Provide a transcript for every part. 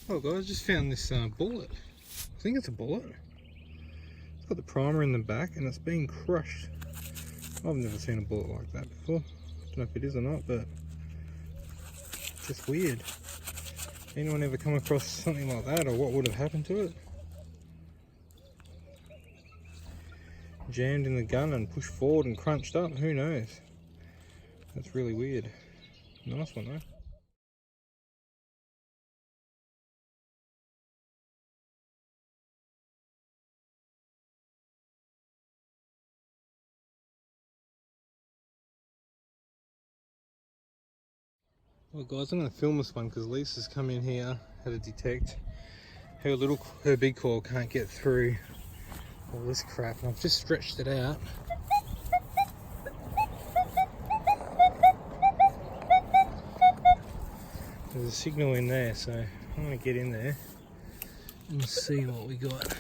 Oh guys, just found this bullet. I think it's a bullet. It's got the primer in the back and it's been crushed. I've never seen a bullet like that before. Don't know if it is or not, but it's just weird. Anyone ever come across something like that, or what would have happened to it? Jammed in the gun and pushed forward and crunched up, who knows? That's really weird. Nice one though. Well guys, I'm going to film this one because Lisa's come in here, had to detect her big coil can't get through all this crap, and I've just stretched it out. There's a signal in there, so I'm going to get in there and see what we got.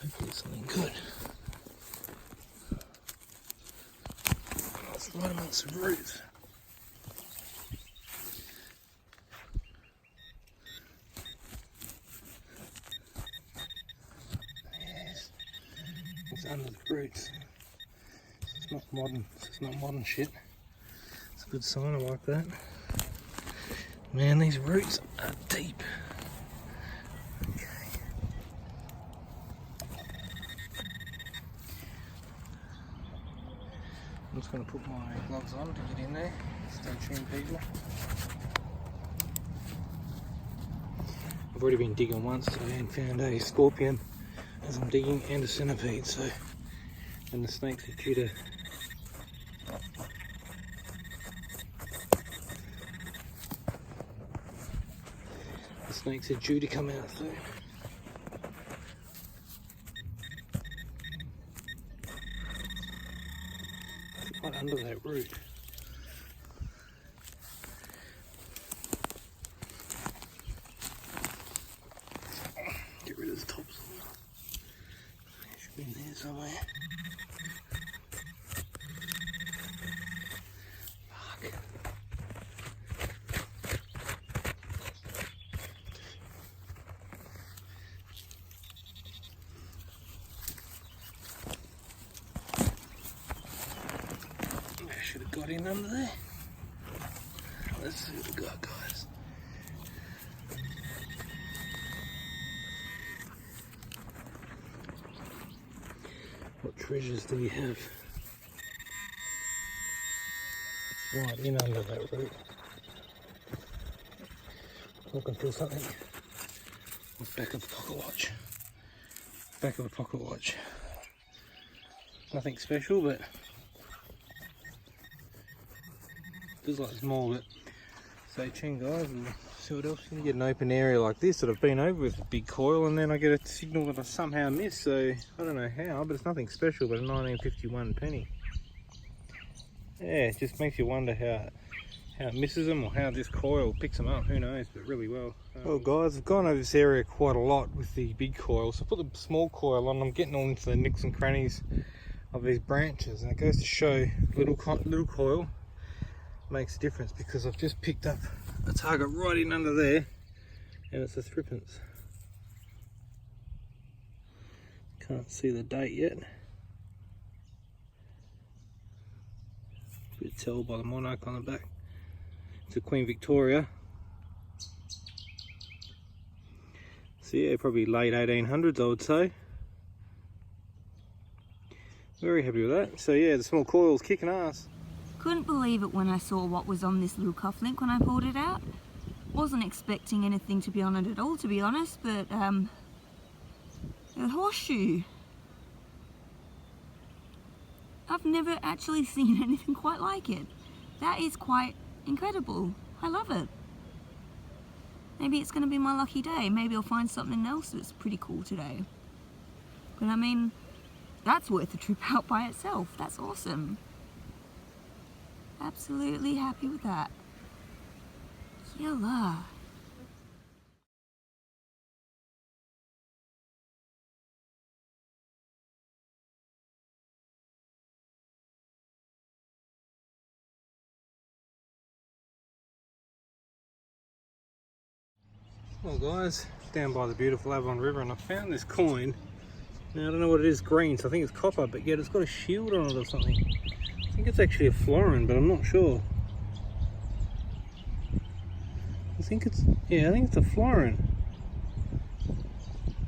Hopefully it's something good. It's right amongst some roots. Yes, it's under the roots. It's not modern. It's not modern shit. It's a good sign. I like that. Man, these roots are deep. Okay. I'm just going to put my gloves on to get in there. Stay tuned, people. I've already been digging once today and found a scorpion as I'm digging and a centipede, so, and the snakes are due to come out soon. It's right under that root. Get rid of the tops. It should be in there somewhere. Fuck. I should have got in under there. Let's see what we got, guys. What treasures do we have? Right in under that root. Looking for something. Back of a pocket watch. Back of a pocket watch. Nothing special, but feels like small. But stay tuned, guys, and see what else you can get an open area like this that I've been over with a big coil, and then I get a signal that I somehow missed. So I don't know how, but it's nothing special. But a 1951 penny. Yeah, it just makes you wonder how it misses them, or how this coil picks them up. Who knows? But really well. Well, guys, I've gone over this area quite a lot with the big coil. So I put the small coil on. I'm getting all into the nicks and crannies of these branches, and it goes to show little coil makes a difference, because I've just picked up a target right in under there, and it's a threepence. Can't see the date yet. You can tell by the monarch on the back. It's a Queen Victoria. So yeah, probably late 1800s, I would say. Very happy with that. So yeah, the small coil's kicking ass. Couldn't believe it when I saw what was on this little cufflink when I pulled it out. Wasn't expecting anything to be on it at all, to be honest, but a horseshoe. I've never actually seen anything quite like it. That is quite incredible. I love it. Maybe it's going to be my lucky day. Maybe I'll find something else that's pretty cool today. But I mean, that's worth a trip out by itself. That's awesome. Absolutely happy with that. Killer. Well guys, down by the beautiful Avon River, and I found this coin. Now I don't know what it is, green, so I think it's copper, but yet it's got a shield on it or something. I think it's actually a florin, but I'm not sure. I think it's a florin.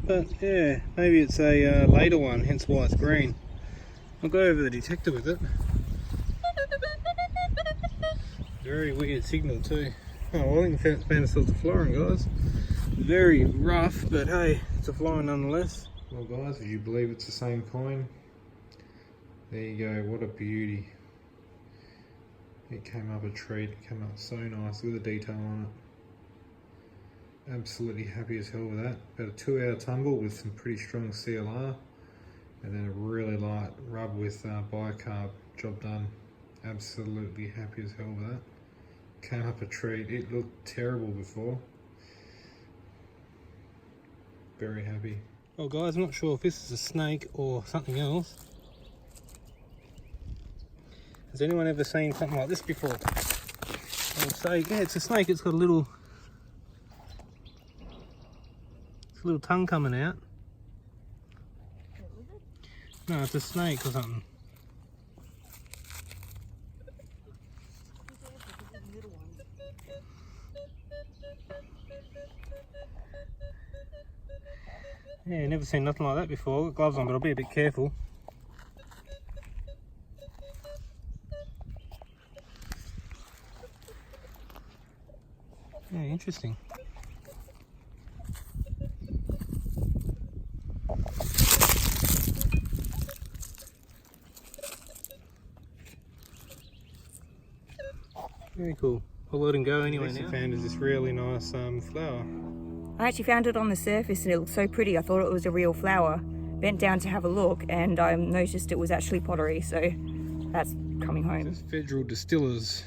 But yeah, maybe it's a later one, hence why it's green. I'll go over the detector with it. Very weird signal too. Oh, well, I think I found ourselves a florin, guys. Very rough, but hey, it's a florin nonetheless. Well guys, if you believe it's the same coin, there you go, what a beauty. It came up a treat, it came up so nice with the detail on it. Absolutely happy as hell with that. About a 2-hour tumble with some pretty strong CLR, and then a really light rub with bicarb, job done. Absolutely happy as hell with that. Came up a treat, it looked terrible before. Very happy. Well guys, I'm not sure if this is a snake or something else. Has anyone ever seen something like this before? I would say, yeah, it's a snake. It's got a little tongue coming out. No, it's a snake or something. Yeah, never seen nothing like that before. Got gloves on, but I'll be a bit careful. Yeah, interesting. Very cool. I'll let him go anyway now. Found is this really nice flower. I actually found it on the surface and it looked so pretty. I thought it was a real flower. Bent down to have a look and I noticed it was actually pottery, so that's coming home. This Federal Distillers.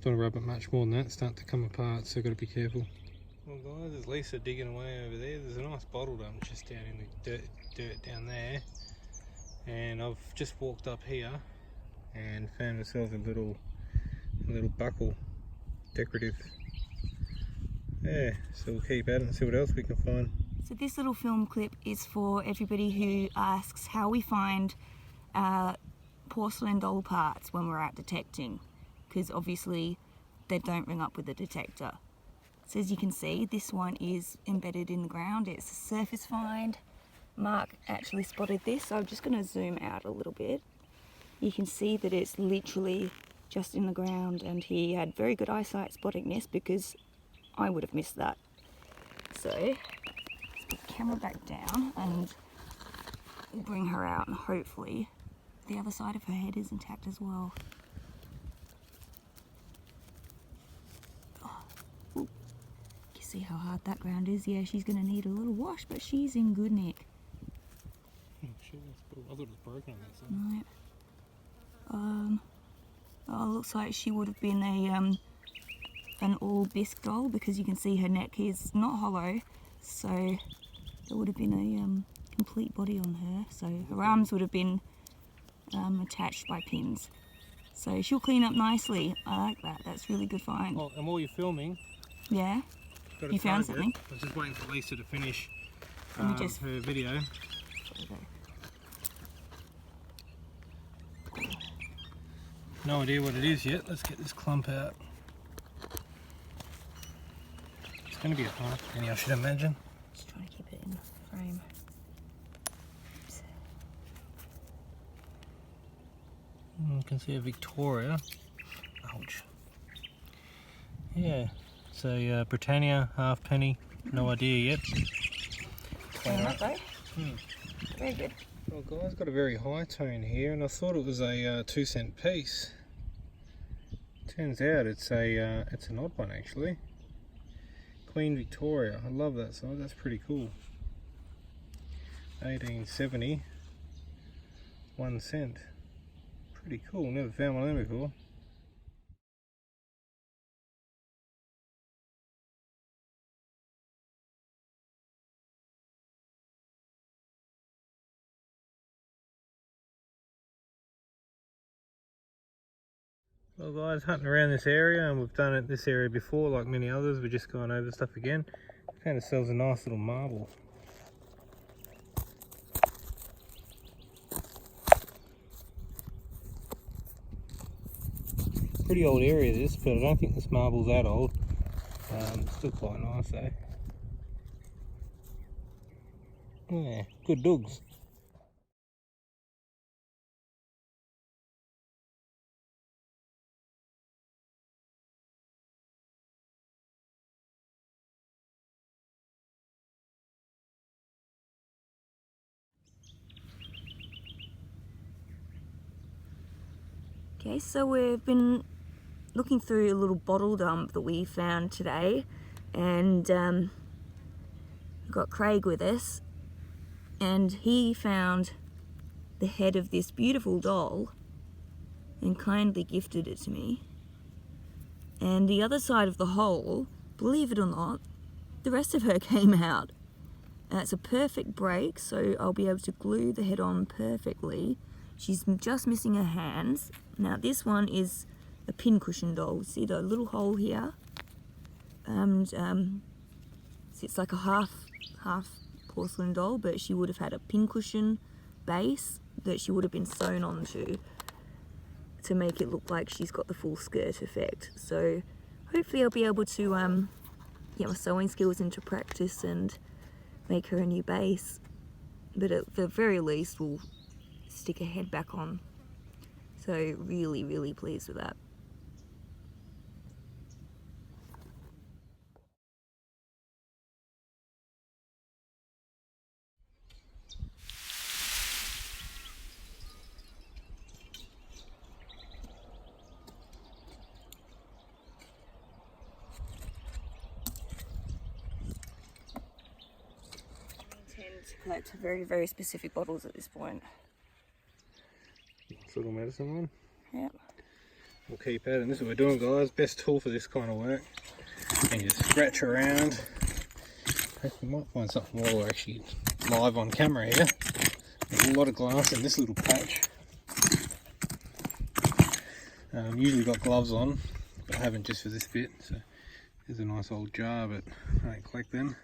Don't rub it much more than that, start to come apart, so got to be careful. Well guys, there's Lisa digging away over there. There's a nice bottle done just down in the dirt down there. And I've just walked up here and found myself a little buckle, decorative. Yeah, so we'll keep at it and see what else we can find. So this little film clip is for everybody who asks how we find porcelain doll parts when we're out detecting, because obviously they don't ring up with the detector. So as you can see, this one is embedded in the ground. It's a surface find. Mark actually spotted this, so I'm just going to zoom out a little bit. You can see that it's literally just in the ground, and he had very good eyesight spotting this because I would have missed that. So let's put the camera back down and bring her out, and hopefully the other side of her head is intact as well. Oh, you see how hard that ground is? Yeah, she's going to need a little wash, but she's in good nick. I thought it was broken on that side. No. Oh, looks like she would have been an all bisque doll, because you can see her neck is not hollow, so there would have been a complete body on her. So her arms would have been attached by pins. So she'll clean up nicely. I like that. That's really good find. Oh, and while you're filming, Yeah. You found something? I was just waiting for Lisa to finish Let me just her video. Okay. No idea what it is yet. Let's get this clump out. It's going to be a half penny, I should imagine. Just trying to keep it in frame. Oops. You can see a Victoria. Ouch. Yeah, it's a Britannia half penny. No idea yet. Clean up, though. Very good. Well guys, got a very high tone here, and I thought it was a 2-cent piece. Turns out it's an odd one actually. Queen Victoria. I love that size. That's pretty cool. 1870. 1 cent. Pretty cool. Never found one of them before. Well guys, hunting around this area, and we've done it this area before like many others. We're just going over stuff again. Found ourselves a nice little marble. Pretty old area this, but I don't think this marble's that old. Still quite nice though. Yeah, good dogs. Okay, so we've been looking through a little bottle dump that we found today, and we've got Craig with us, and he found the head of this beautiful doll and kindly gifted it to me. And the other side of the hole, believe it or not, the rest of her came out. And it's a perfect break, so I'll be able to glue the head on perfectly. She's just missing her hands. Now this one is a pincushion doll. See the little hole here? And it's like a half porcelain doll, but she would have had a pincushion base that she would have been sewn onto to make it look like she's got the full skirt effect. So hopefully I'll be able to get my sewing skills into practice and make her a new base. But at the very least we'll stick her head back on. So really pleased with that. I intend to collect very specific bottles at this point. Nice little medicine one. Yep. We'll keep at it, and this is what we're doing guys. Best tool for this kind of work. And just scratch around. Hopefully we might find something while we're actually live on camera here. There's a lot of glass in this little patch. Usually got gloves on, but I haven't just for this bit. So there's a nice old jar, but I don't collect them.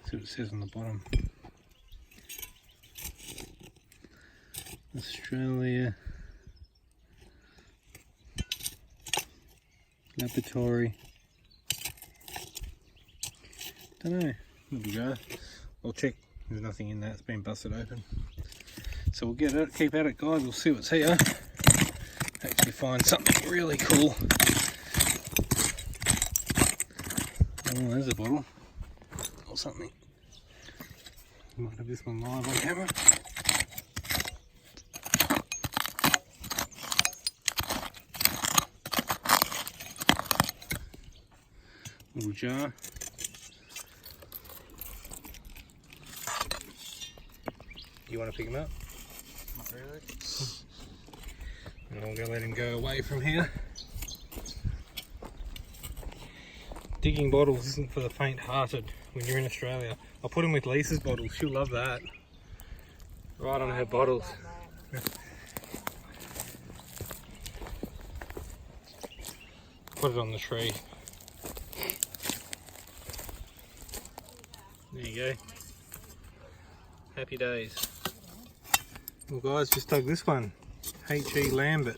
See what it says on the bottom. Australia Laboratory. Don't know. There we go. I'll check. There's nothing in there. It's been busted open. So we'll get it. Keep at it, guys. We'll see what's here. Hopefully find something really cool. Oh, there's a bottle or something. Might have this one live on camera. Little jar. You want to pick him up? Not really. And I'm going to let him go away from here. Digging bottles isn't for the faint-hearted when you're in Australia. I'll put him with Lisa's bottles. She'll love that. Right on her bottles. Put it on the tree. There you go. Happy days. Well guys, just dug this one. H.E. Lambert.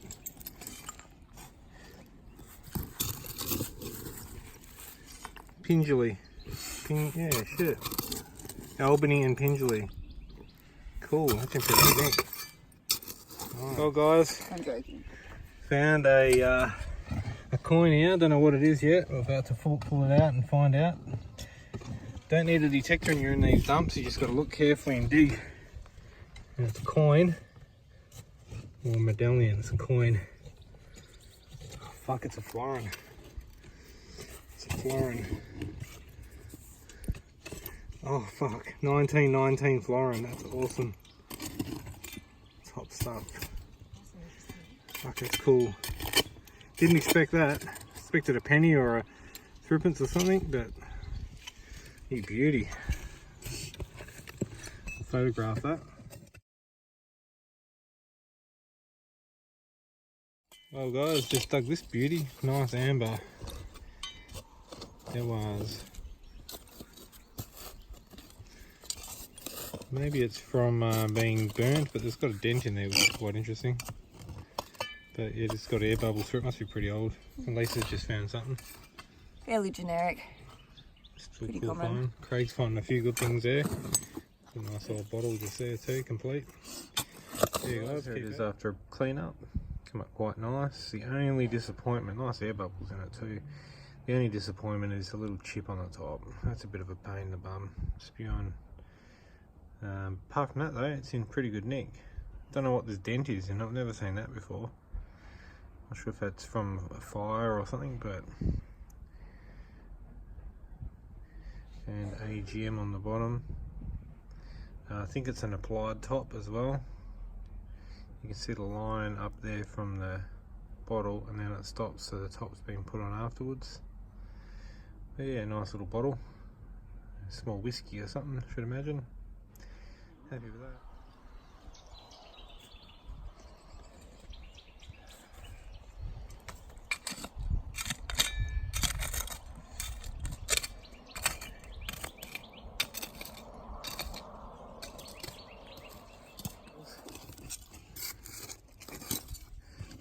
Pingelly. Yeah, shit. Albany and Pingelly. Cool, that's interesting. Right. Well guys, I'm joking. found a coin here. Don't know what it is yet. We're about to pull it out and find out. Don't need a detector when you're in these dumps. You just got to look carefully and dig. And it's a coin. Or a medallion. It's a coin. Oh, fuck, it's a florin. It's a florin. Oh fuck, 1919 florin. That's awesome. Top stuff. Fuck, it's cool. Didn't expect that. Expected a penny or a threepence or something, but you beauty. I'll photograph that. Well guys, just dug this beauty. Nice amber. It was. Maybe it's from being burnt, but there's got a dent in there, which is quite interesting. But yeah, it's got air bubbles through it. Must be pretty old. And Lisa's just found something. Fairly generic. Still Pretty cool common. find. Craig's finding a few good things there. A nice old bottle just there too, complete. There you go. Here it is after a clean up. Come up quite nice. The only disappointment, nice air bubbles in it too. The only disappointment is a little chip on the top. That's a bit of a pain in the bum. Spewing. Apart from that though, it's in pretty good nick. Don't know what this dent is, and I've never seen that before. Not sure if that's from a fire or something, but. And AGM on the bottom. I think it's an applied top as well. You can see the line up there from the bottle, and then it stops, so the top's been put on afterwards. But yeah, nice little bottle. A small whiskey or something, I should imagine. Happy with that.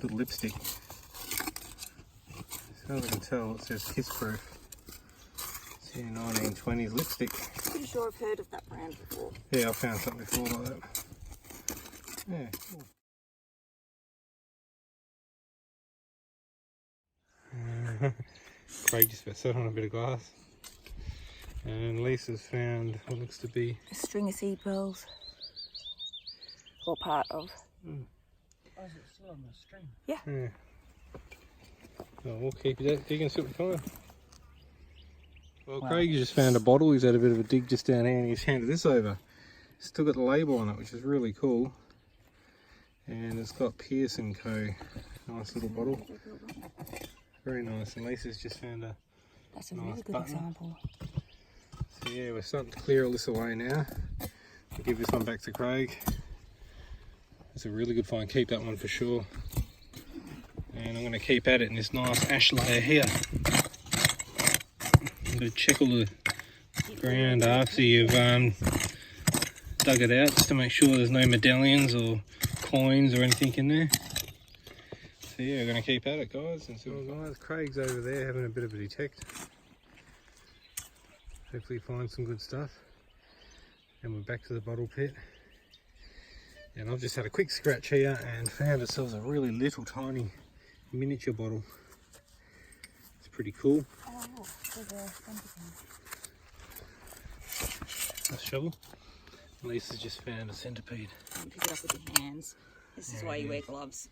Little lipstick. As far as I can tell, it says Kiss Proof. It's your 1920s lipstick. Pretty sure I've heard of that brand before. Yeah, I found something before like that. Yeah, cool. Craig just about sat on a bit of glass. And Lisa's found what looks to be A string of seed pearls. Or part of. Oh, is it still on the string? Yeah. Yeah. Well, we'll keep it digging, see what we find. Well, Wow. Craig just found a bottle. He's had a bit of a dig just down here and he's handed this over. Still got the label on it, which is really cool. And it's got Pierce & Co. Nice little bottle. Very nice. And Lisa's just found a... That's a Nice really good button. example. So yeah, we're starting to clear all this away now. We'll give this one back to Craig. It's a really good find. Keep that one for sure. And I'm going to keep at it in this nice ash layer here. I'm going to check all the ground after you've dug it out, just to make sure there's no medallions or coins or anything in there. So yeah, we're going to keep at it, guys. And so guys, Craig's over there having a bit of a detect. Hopefully find some good stuff. And we're back to the bottle pit. And I've just had a quick scratch here and found ourselves a really little tiny miniature bottle. It's pretty cool. Oh, look, there's a centipede. A shovel. Lisa's just found a centipede. You pick it up with your hands. This is why you wear gloves.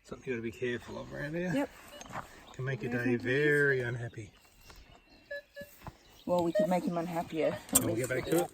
Something you got to be careful of around here. Yep. Can make your day very unhappy. Well, we could make him unhappier. We'll get back to it.